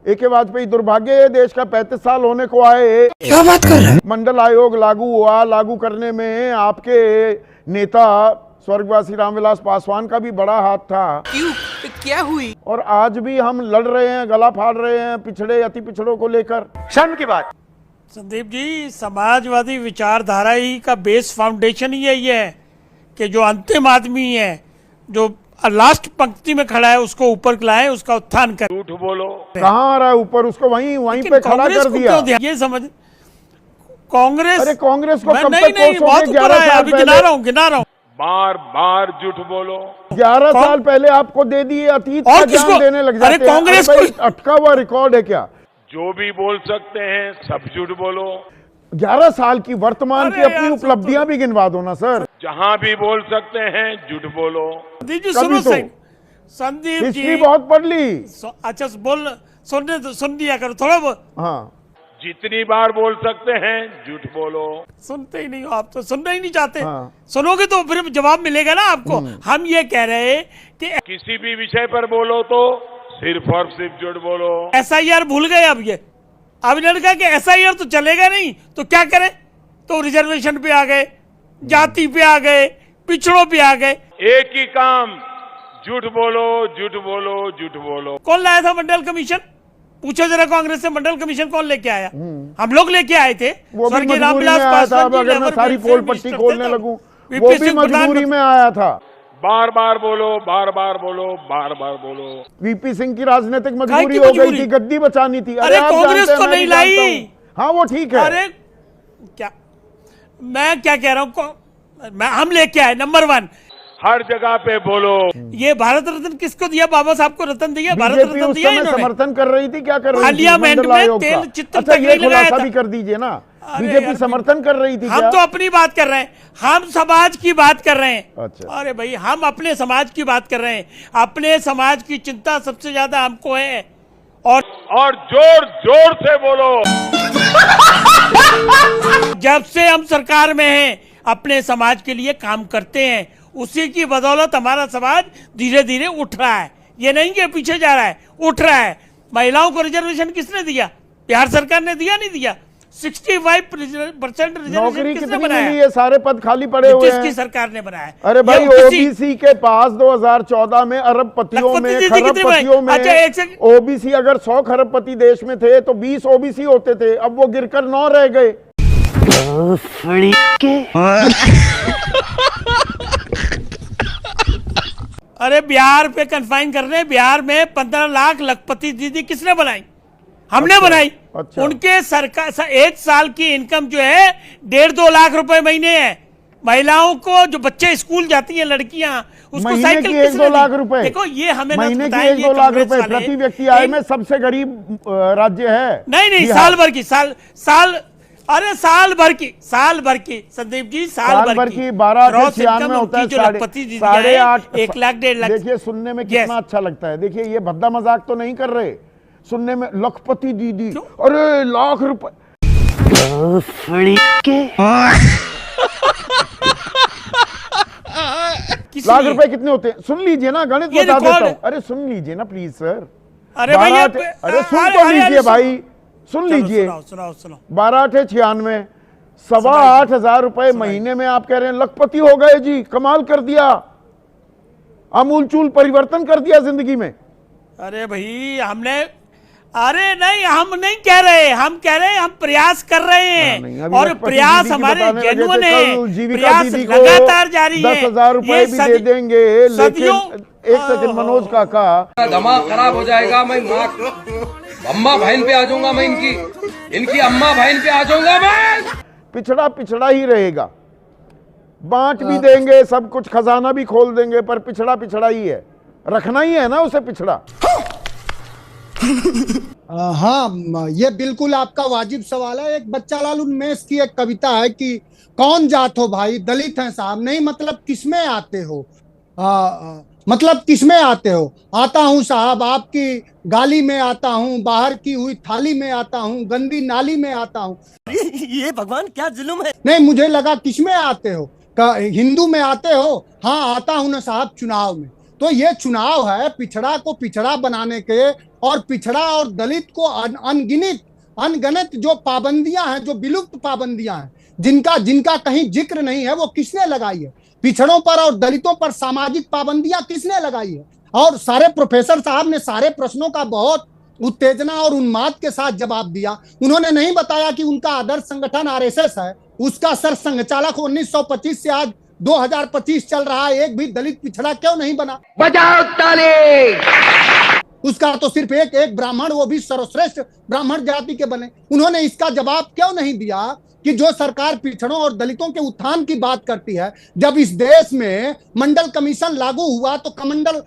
AK Vajpayee दुर्भाग्य है देश का 35 साल होने को आए। क्या बात कर रहे हैं? मंडल आयोग लागू हुआ, लागू करने में आपके नेता स्वर्गवासी रामविलास पासवान का भी बड़ा हाथ था। क्यों? क्या हुई? और आज भी हम लड़ रहे हैं, गला फाड़ रहे हैं पिछड़े अति पिछड़ों को लेकर। शर्म की बात। संदीप जी, समाजवादी विचारधारा ही का बेस फाउंडेशन ही यही है कि जो अंतिम आदमी है, जो लास्ट पंक्ति में खड़ा है, उसको ऊपर लाए, उसका उत्थान कर। झूठ बोलो। कहाँ आ रहा है ऊपर? उसको वहीं पे खड़ा कर दिया। ये समझ कांग्रेस, अरे कांग्रेस को कब नहीं तक नहीं बहुत ऊपर आया, अभी गिना रहा हूँ। बार बार झूठ बोलो। 11 साल पहले आपको दे दिए, अतीत का ज्ञान देने लग जाते हैं। कांग्रेस अटका हुआ रिकॉर्ड है क्या? जो भी बोल सकते हैं सब झूठ बोलो। 11 साल की वर्तमान की अपनी उपलब्धियां भी गिनवा दो ना सर। जहां भी बोल सकते हैं झूठ बोलो। संदीप जी सुनो, संदीप जी हिस्ट्री बहुत पढ़ ली। अच्छा बोल, सुन लिया करो थोड़ा बहुत। हाँ, जितनी बार बोल सकते हैं झूठ बोलो। सुनते ही नहीं हो आप, तो सुनना ही नहीं चाहते। हाँ। सुनोगे तो फिर जवाब मिलेगा ना आपको। हम ये कह रहे हैं कि किसी भी विषय पर बोलो तो सिर्फ और सिर्फ झूठ बोलो। SIR भूल गए अब ये। अब इन्होंने कहा कि SIR तो चलेगा नहीं, तो क्या करें? तो रिजर्वेशन पे आ गए, जाति पे आ गए, पिछड़ों पे आ गए। एक ही काम, झूठ बोलो झूठ बोलो झूठ बोलो। कौन लाया था मंडल कमीशन? पूछो जरा कांग्रेस से, मंडल कमीशन कौन लेके आया? हम लोग लेके आए थे। वो भी मजबूरी में आया था। अब अगर मैं सारी पोल पट्टी खोलने लगूं, वो भी मजबूरी में आया था। बार बार बोलो, बार बार बोलो, बार बार बोलो। VP सिंह की राजनीतिक मजबूरी हो गई थी, गद्दी बचानी थी। अरे कांग्रेस तो नहीं लाई। हाँ वो ठीक है। अरे क्या मैं क्या कह रहा हूँ, हम लेके आए नंबर 1। हर जगह पे बोलो। ये भारत रत्न किसको दिया? बाबा साहब को रत्न दिया, भारत रत्न दिया इन्होंने। समर्थन कर रही थी, क्या कर रही थी? पार्लियामेंट में तेल चित्र तक नहीं लगाया था। भी कर दीजिए ना। बीजेपी समर्थन कर रही थी। हम तो अपनी बात कर रहे हैं, हम समाज की बात कर रहे हैं। अच्छा। अरे भाई, हम अपने समाज की बात कर रहे हैं। अपने समाज की चिंता सबसे ज्यादा हमको है। और जोर जोर से बोलो। जब से हम सरकार में हैं, अपने समाज के लिए काम करते हैं, उसी की बदौलत हमारा समाज धीरे धीरे उठ रहा है। ये नहीं कि पीछे जा रहा है, उठ रहा है। महिलाओं को रिजर्वेशन किसने दिया? बिहार सरकार ने दिया, नहीं दिया? 65% नौकरी किसने कितनी बनाया? मिली है? सारे पद खाली पड़े हुए हैं। किसकी सरकार ने बनाया? अरे भाई, OBC के पास 2014 में अरबपतियों में, खरबपतियों में। अच्छा, OBC अगर 100 खरबपति देश में थे तो 20 OBC होते थे। अब वो गिरकर 9 रह गए। अरे बिहार पे कन्फाइन कर रहे हैं। बिहार में 15 लाख लखपति दीदी किसने बनाई? हमने बनाई। अच्छा। उनके सरकार एक साल की इनकम जो है 1.5-2 लाख रुपए महीने है। महिलाओं को, जो बच्चे स्कूल जाती हैं लड़कियां, उसको साइकिल किसने 1-2 लाख रुपए। देखो ये हमें महीने की 1-2 लाख रुपए प्रति व्यक्ति आय में सबसे गरीब राज्य है। नहीं, साल भर की, अरे साल भर की संदीप जी, साल भर की 12 में होता है 8.5 1 लाख 1.5 लाख। देखिए सुनने में कितना अच्छा लगता है। देखिए ये भद्दा मजाक तो नहीं कर रहे। सुनने में लखपति दीदी, अरे लाख रुपए। लाख रुपए कितने होते हैं? सुन लीजिए ना, गणित बता देता हूं। अरे सुन लीजिए ना प्लीज सर। अरे भाई, अरे सुन तो लीजिए भाई, सुन लीजिए। 12×8 = 8,500 रुपए महीने में आप कह रहे हैं लखपति हो गए जी। कमाल कर दिया, आमूलचूल परिवर्तन कर दिया जिंदगी में। अरे भाई अरे नहीं, हम नहीं कह रहे, हम कह रहे हैं हम प्रयास कर रहे हैं। और प्रयास हमारे जेन्युइन है, प्रयास लगातार जारी है। 10,000 रुपए भी दे देंगे, लेकिन एक सेकंड मनोज काका, दिमाग खराब हो जाएगा। मैं अम्मा बहन पे आ जाऊंगा, मैं इनकी अम्मा बहन पे आ जाऊंगा मैं। पिछड़ा ही रहेगा। बांट भी देंगे, सब कुछ खजाना भी खोल देंगे, पर पिछड़ा ही है। रखना ही है ना उसे पिछड़ा। हाँ, ये बिल्कुल आपका वाजिब सवाल है। एक बच्चा लाल उन्मेष की एक कविता है कि कौन जात हो भाई, दलित हैं साहब। नहीं मतलब किसमें आते हो? मतलब किसमें आते हो? आता हूँ साहब आपकी गाली में आता हूँ, बाहर की हुई थाली में आता हूँ, गंदी नाली में आता हूँ। ये भगवान क्या जुल्म है। नहीं, मुझे लगा किसमें आते हो? हिंदू में आते हो? हाँ आता हूँ ना साहब चुनाव में। तो ये चुनाव है पिछड़ा को पिछड़ा बनाने के, और पिछड़ा और दलित को अनगिनत जो पाबंदियां हैं, जो विलुप्त पाबंदियां हैं, जिनका कहीं जिक्र नहीं है, वो किसने लगाई है? पिछड़ों पर और दलितों पर सामाजिक पाबंदियां किसने लगाई है? और सारे प्रोफेसर साहब ने सारे प्रश्नों का बहुत उत्तेजना और उन्माद के साथ जवाब दिया। उन्होंने नहीं बताया कि उनका आदर्श संगठन आरएसएस है, उसका सर संघचालक 1925 से आज 2025 चल रहा है, एक भी दलित पिछड़ा क्यों नहीं बना? बजाओ ताली। उसका तो सिर्फ एक ब्राह्मण, वो भी सर्वश्रेष्ठ ब्राह्मण जाति के बने। उन्होंने इसका जवाब क्यों नहीं दिया कि जो सरकार पिछड़ों और दलितों के उत्थान की बात करती है, जब इस देश में मंडल कमीशन लागू हुआ तो कमंडल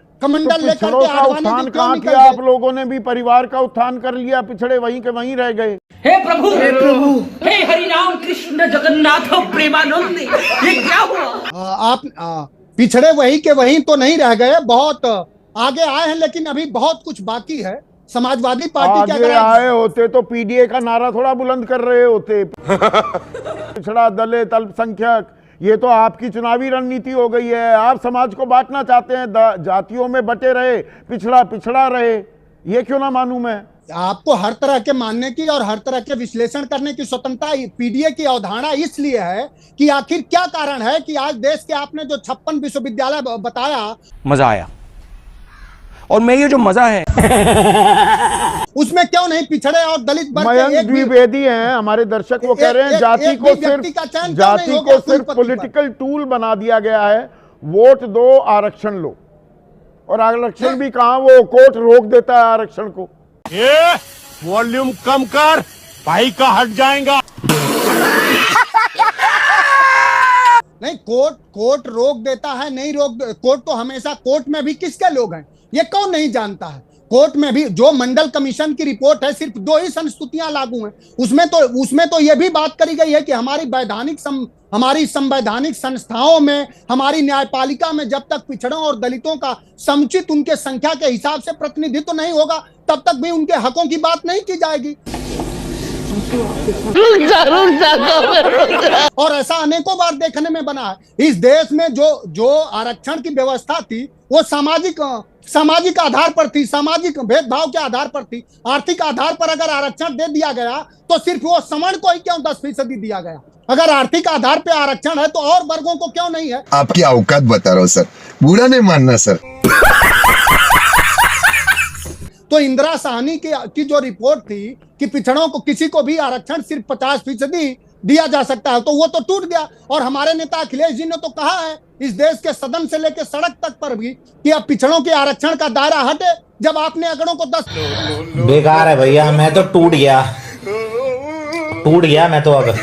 लेकर के उत्थान कहाँ किया? आप लोगों ने भी परिवार का उत्थान कर लिया, पिछड़े वहीं के वहीं रह गए। हे प्रभु, हे प्रभु, हे हरि राम कृष्ण जगन्नाथ प्रेमानंद, ये क्या हुआ? आप पिछड़े वहीं के वहीं तो नहीं रह गए, बहुत आगे आए हैं, लेकिन अभी बहुत कुछ बाकी है। समाजवादी पार्टी के अगर आए होते तो पीडीए का नारा थोड़ा बुलंद कर रहे होते। पिछड़ा, दलित, अल्पसंख्यक, ये तो आपकी चुनावी रणनीति हो गई है। आप समाज को बांटना चाहते हैं, जातियों में बटे रहे, पिछड़ा रहे। ये क्यों ना मानूं मैं? आपको हर तरह के मानने की और हर तरह के विश्लेषण करने की स्वतंत्रता पीडीए की अवधारणा इसलिए है कि आखिर क्या कारण है कि आज देश के आपने जो 56 विश्वविद्यालय बताया, मजा आया, और मैं ये जो मजा है उसमें क्यों नहीं पिछड़े और दलित वर्ग मयंक द्विवेदी हैं हमारे दर्शक, वो कह रहे हैं जाति को सिर्फ पॉलिटिकल टूल बना दिया गया है। वोट दो, आरक्षण लो। और आरक्षण भी कहां, वो कोर्ट रोक देता है आरक्षण को। ये वॉल्यूम कम कर, भाई का हट जाएगा। नहीं, कोर्ट रोक देता है, नहीं कोर्ट तो हमेशा, कोर्ट में भी किसके लोग हैं ये कौन नहीं जानता है? कोर्ट में भी जो मंडल कमीशन की रिपोर्ट है, सिर्फ 2 ही संस्तुतियां लागू हैं। उसमें तो यह भी बात करी गई है कि हमारी संवैधानिक संस्थाओं में, हमारी न्यायपालिका में जब तक पिछड़ों और दलितों का समुचित उनके संख्या के हिसाब से प्रतिनिधित्व नहीं होगा, तब तक भी उनके हकों की बात नहीं की जाएगी। और ऐसा अनेकों बार देखने में बना है। इस देश में जो आरक्षण की व्यवस्था थी, वो सामाजिक आधार पर थी, सामाजिक भेदभाव के आधार पर थी। आर्थिक आधार पर अगर आरक्षण दे दिया गया तो सिर्फ वो सवर्ण को ही क्यों 10% दिया गया? अगर आर्थिक आधार पर आरक्षण है तो और वर्गों को क्यों नहीं है? आपकी औकात बता रहा हूँ सर, बुरा नहीं मानना सर। तो इंदिरा साहनी की जो रिपोर्ट थी कि पिछड़ों को किसी को भी आरक्षण सिर्फ 50% दिया जा सकता है, तो वो तो टूट गया। और हमारे नेता अखिलेश जी ने तो कहा है इस देश के सदन से लेकर सड़क तक पर भी कि अब पिछड़ों के आरक्षण का दायरा हटे, जब आपने अगड़ों को 10 बेकार है भैया, मैं तो टूट गया मैं तो अब।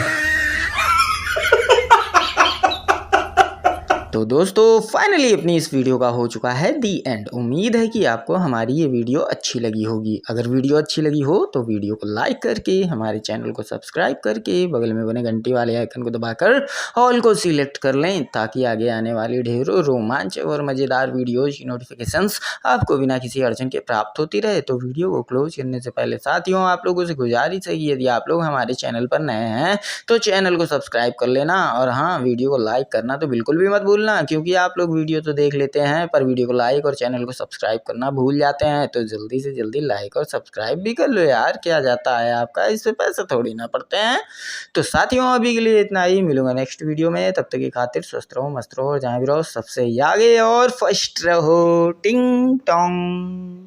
तो दोस्तों फाइनली अपनी इस वीडियो का हो चुका है दी एंड। उम्मीद है कि आपको हमारी ये वीडियो अच्छी लगी होगी। अगर वीडियो अच्छी लगी हो तो वीडियो को लाइक करके, हमारे चैनल को सब्सक्राइब करके, बगल में बने घंटी वाले आइकन को दबाकर ऑल को सिलेक्ट कर लें, ताकि आगे आने वाली ढेरों रोमांच और मज़ेदार वीडियोज़ की नोटिफिकेशंस आपको बिना किसी अड़चन के प्राप्त होती रहे। तो वीडियो को क्लोज करने से पहले साथियों, आप लोगों से गुजारिश है कि यदि आप लोग हमारे चैनल पर नए हैं तो चैनल को सब्सक्राइब कर लेना, और हाँ, वीडियो को लाइक करना तो बिल्कुल भी मत भूलना, क्योंकि आप लोग वीडियो तो देख लेते हैं पर वीडियो को लाइक और चैनल को सब्सक्राइब करना भूल जाते हैं। तो जल्दी से जल्दी लाइक और सब्सक्राइब भी कर लो यार, क्या जाता है आपका, इससे पैसे थोड़ी ना पड़ते हैं। तो साथियों अभी के लिए इतना ही, मिलूंगा नेक्स्ट वीडियो में। तब तक की खातिर स्वस्थ रहो, मस्त रहो, और जहाँ भी रहो सबसे आगे और फर्स्ट रहो। टिंग टोंग।